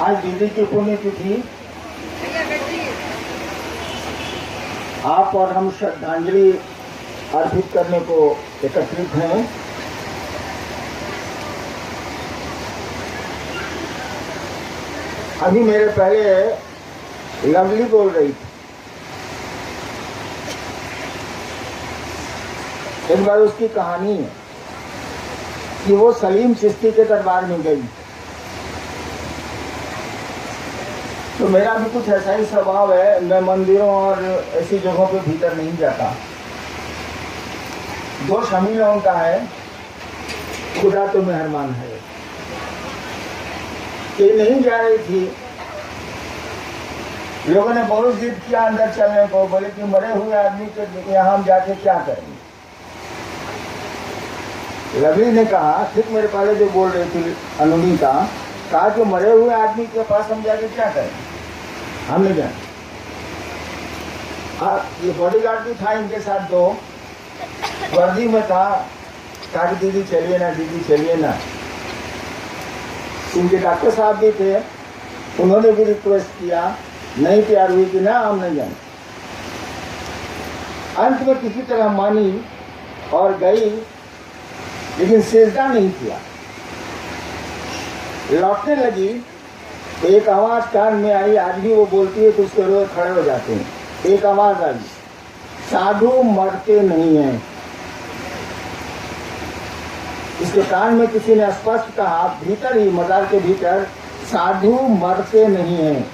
आज दीदी की पुण्यतिथि, आप और हम श्रद्धांजलि अर्पित करने को एकत्रित हैं। अभी मेरे पहले लवली बोल रही थी, एक बार उसकी कहानी है कि वो सलीम चिश्ती के दरबार में गई। तो मेरा भी कुछ ऐसा ही स्वभाव है, मैं मंदिरों और ऐसी जगहों पे भीतर नहीं जाता। दोष हम ही लोगों का है, खुदा तो मेहरबान है। ये नहीं जा रही थी, लोगों ने बहुत जिद किया अंदर चलने को, बोले कि मरे हुए आदमी के यहाँ हम जाके क्या करेंगे। लवली ने कहा, ठीक मेरे पहले जो बोल रही थी अनुनीता, कहा कि मरे हुए आदमी के पास हम जाके क्या करेंगे, हम नहीं जाए। ये बॉडीगार्ड भी था इनके साथ, दो वर्दी में था। कहा कि दीदी चलिए ना, दीदी चलिए ना। इनके डॉक्टर साहब भी थे, उन्होंने भी रिक्वेस्ट किया, नहीं तैयार हुई कि ना हम नहीं जाए। अंत में किसी तरह मानी और गई, लेकिन सेजदा नहीं किया। लौटने लगी तो एक आवाज कान में आई, आज भी वो बोलती है तो उसके रोए खड़े हो जाते हैं। एक आवाज आई, साधु मरते नहीं हैं। इसके कान में किसी ने स्पष्ट कहा, भीतर ही मजार के भीतर, साधु मरते नहीं हैं।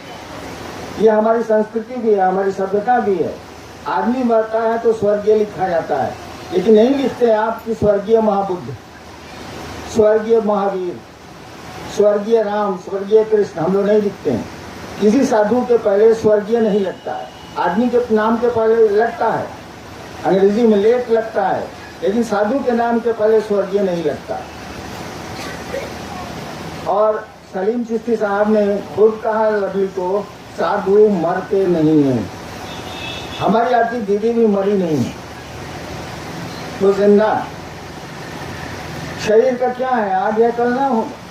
ये हमारी संस्कृति भी है, हमारी सभ्यता भी है। आदमी मरता है तो स्वर्गीय लिखा जाता है, लेकिन नहीं लिखते आप कि स्वर्गीय महाबुद्ध, स्वर्गीय महावीर, स्वर्गीय राम, स्वर्गीय कृष्ण, हम लोग नहीं लिखते हैं। किसी साधु के पहले स्वर्गीय नहीं लगता है, आदमी के नाम के पहले लगता है, अंग्रेजी में लेट लगता है, लेकिन साधु के नाम के पहले स्वर्गीय नहीं लगता। और सलीम चिश्ती साहब ने खुद कहा लवली को, साधु मरते नहीं हैं। हमारी आती दीदी भी मरी नहीं है, तो जिंदा। शरीर का क्या है, आज है कल ना होगा,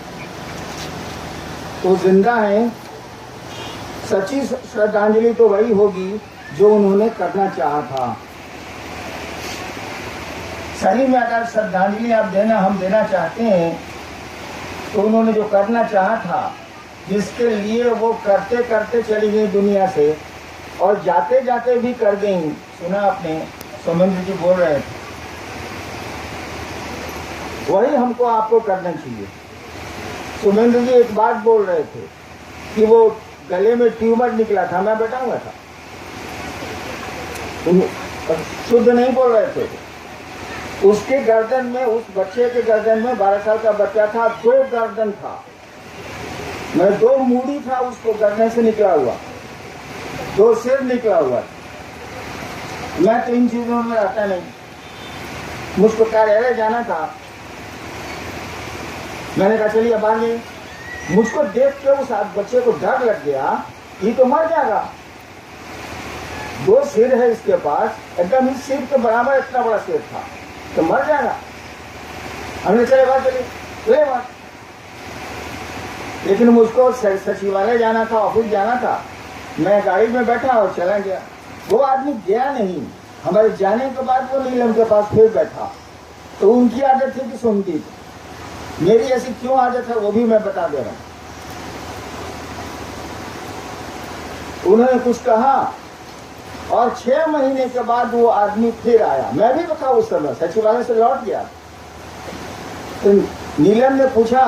तो जिंदा है। सच्ची श्रद्धांजलि तो वही होगी जो उन्होंने करना चाहा था। सही में अगर श्रद्धांजलि आप देना, हम देना चाहते हैं, तो उन्होंने जो करना चाहा था, जिसके लिए वो करते करते चली गई दुनिया से, और जाते जाते भी कर गई। सुना आपने, सोमेंद्र जी बोल रहे थे, वही हमको आपको करना चाहिए। सोमेंद्र जी एक बात बोल रहे थे कि वो गले में ट्यूमर निकला था, मैं बैठाऊंगा था, शुद्ध नहीं बोल रहे थे। उसके गर्दन में, उस बच्चे के गर्दन में, 12 साल का बच्चा था, 2 गर्दन था, मैं 2 मूड़ी था उसको गर्दन से निकला हुआ, 2 सिर निकला हुआ। मैं तो इन चीजों में रहता नहीं, मुझको कार्यालय जाना था, मैंने कहा चलिए बांधिए। मुझको देख के उस बच्चे को डर लग गया, ये तो मर जाएगा, 2 सिर है इसके पास, एकदम इस सिर के बराबर इतना बड़ा सिर था, तो मर जाएगा। हमने चले बात चली, ले बात। लेकिन मुझको सचिवालय जाना था, ऑफिस जाना था, मैं गाड़ी में बैठा और चला गया। वो आदमी गया नहीं, हमारे जाने के बाद वो नीलम के पास फिर बैठा। तो उनकी आदत थी कि सुनती थी, मेरी ऐसी क्यों आदत है वो भी मैं बता दे रहा हूं। उन्होंने कुछ कहा और 6 महीने के बाद वो आदमी फिर आया। मैं भी बता उस समय सचिवालय से लौट गया। तो नीलम ने पूछा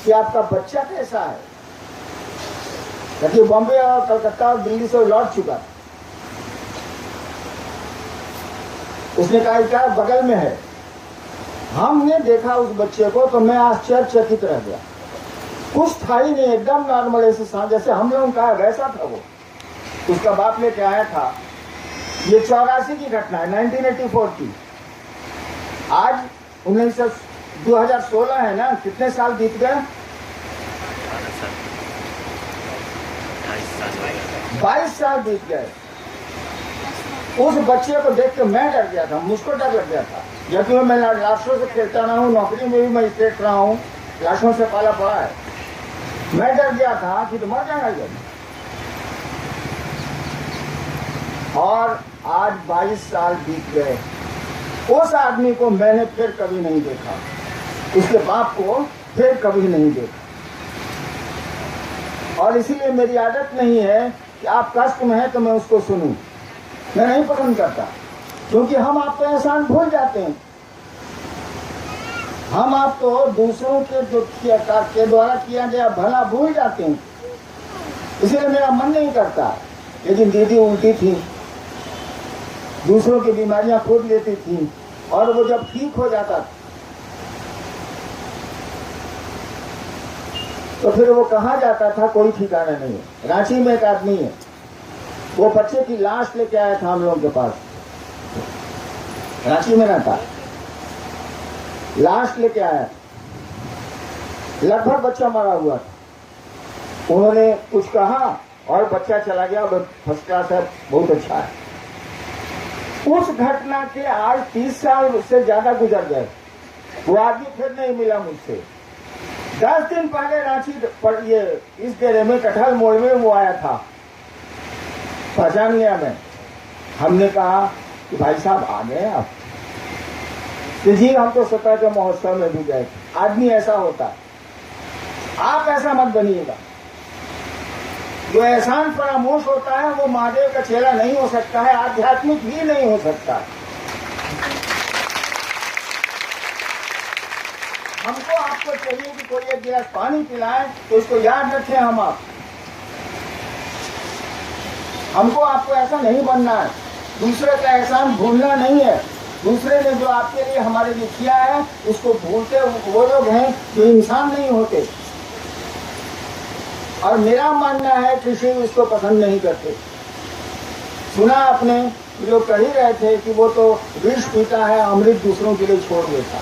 कि आपका बच्चा कैसा है, क्योंकि बॉम्बे और कलकत्ता और दिल्ली से लौट चुका। उसने कहा क्या बगल में है। हमने देखा उस बच्चे को तो मैं आश्चर्यचकित रह गया, कुछ था ही नहीं, एकदम नॉर्मल, ऐसे जैसे हम लोगों का वैसा था वो। उसका बाप लेके आया था। ये 84 की घटना है, 1984 की। आज 2016 है ना, कितने साल बीत गए, 22 साल बीत गए। उस बच्चे को देख के मैं डर गया था, मुझको डर लग गया था, जबकि मैं लाशों से खेलता रहा हूँ, नौकरी में भी मैं स्टेट रहा हूँ, लाशों से पाला पड़ा है। मैं डर गया था कि तो मर जाएगा जब। और आज 22 साल बीत गए, उस आदमी को मैंने फिर कभी नहीं देखा, उसके बाप को फिर कभी नहीं देखा। और इसीलिए मेरी आदत नहीं है कि आप कष्ट में हैं तो मैं उसको सुनूं, मैं नहीं पसंद करता, क्योंकि हम आप तो एहसान भूल जाते हैं। हम आप तो दूसरों के के द्वारा किया गया भला भूल जाते हैं, इसलिए मेरा मन नहीं करता। लेकिन दीदी उल्टी थी, दूसरों की बीमारियां खोद लेती थी, और वो जब ठीक हो जाता तो फिर वो कहाँ जाता था कोई ठिकाना नहीं है। रांची में एक आदमी है, वो बच्चे की लाश लेके आया था हम लोगों के पास, रांची में रहता, लाश लेके आया, लगभग बच्चा मरा हुआ था। उन्होंने कुछ कहा और बच्चा चला गया, फर्स्ट क्लास है, बहुत अच्छा है। उस घटना के आज 30 साल से ज्यादा गुजर गए, वो आदमी फिर नहीं मिला मुझसे। 10 दिन पहले रांची पर ये इस डेरे में कटहल मोड़ में वो आया था, पहचान लिया मैं। हमने कहा कि भाई साहब आ गए आप? तो जी हम तो स्वतः के महोत्सव में भी गए। आदमी ऐसा होता है, आप ऐसा मत बनिएगा। जो एहसान फरामोश होता है वो महादेव का चेला नहीं हो सकता है, आध्यात्मिक भी नहीं हो सकता। हमको आपको चाहिए कि कोई एक गिलास पानी पिलाए तो इसको याद रखें हम आप। हमको आपको ऐसा नहीं बनना है, दूसरे का एहसान भूलना नहीं है। दूसरे ने जो आपके लिए हमारे लिए किया है उसको भूलते वो लोग हैं जो इंसान नहीं होते। और मेरा मानना है कि शिव इसको पसंद नहीं करते। सुना आपने जो कह ही रहे थे कि वो तो विष पीता है, अमृत दूसरों के लिए छोड़ देता।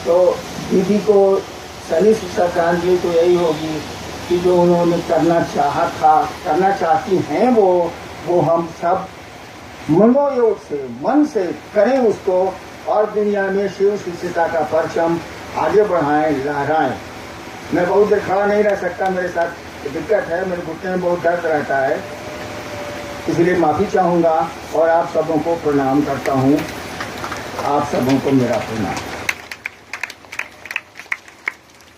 तो दीदी को सही श्रद्धांजलि तो यही होगी कि जो उन्होंने करना चाहा था, करना चाहती हैं वो हम सब मनोयोग से, मन से करें उसको, और दुनिया में शिव शिष्यता का परचम आगे बढ़ाएं, लहराएं। मैं बहुत देर खड़ा नहीं रह सकता, मेरे साथ दिक्कत है, मेरे घुटने में बहुत दर्द रहता है, इसलिए माफी चाहूंगा और आप सबों को प्रणाम करता हूं। आप सबों को मेरा प्रणाम।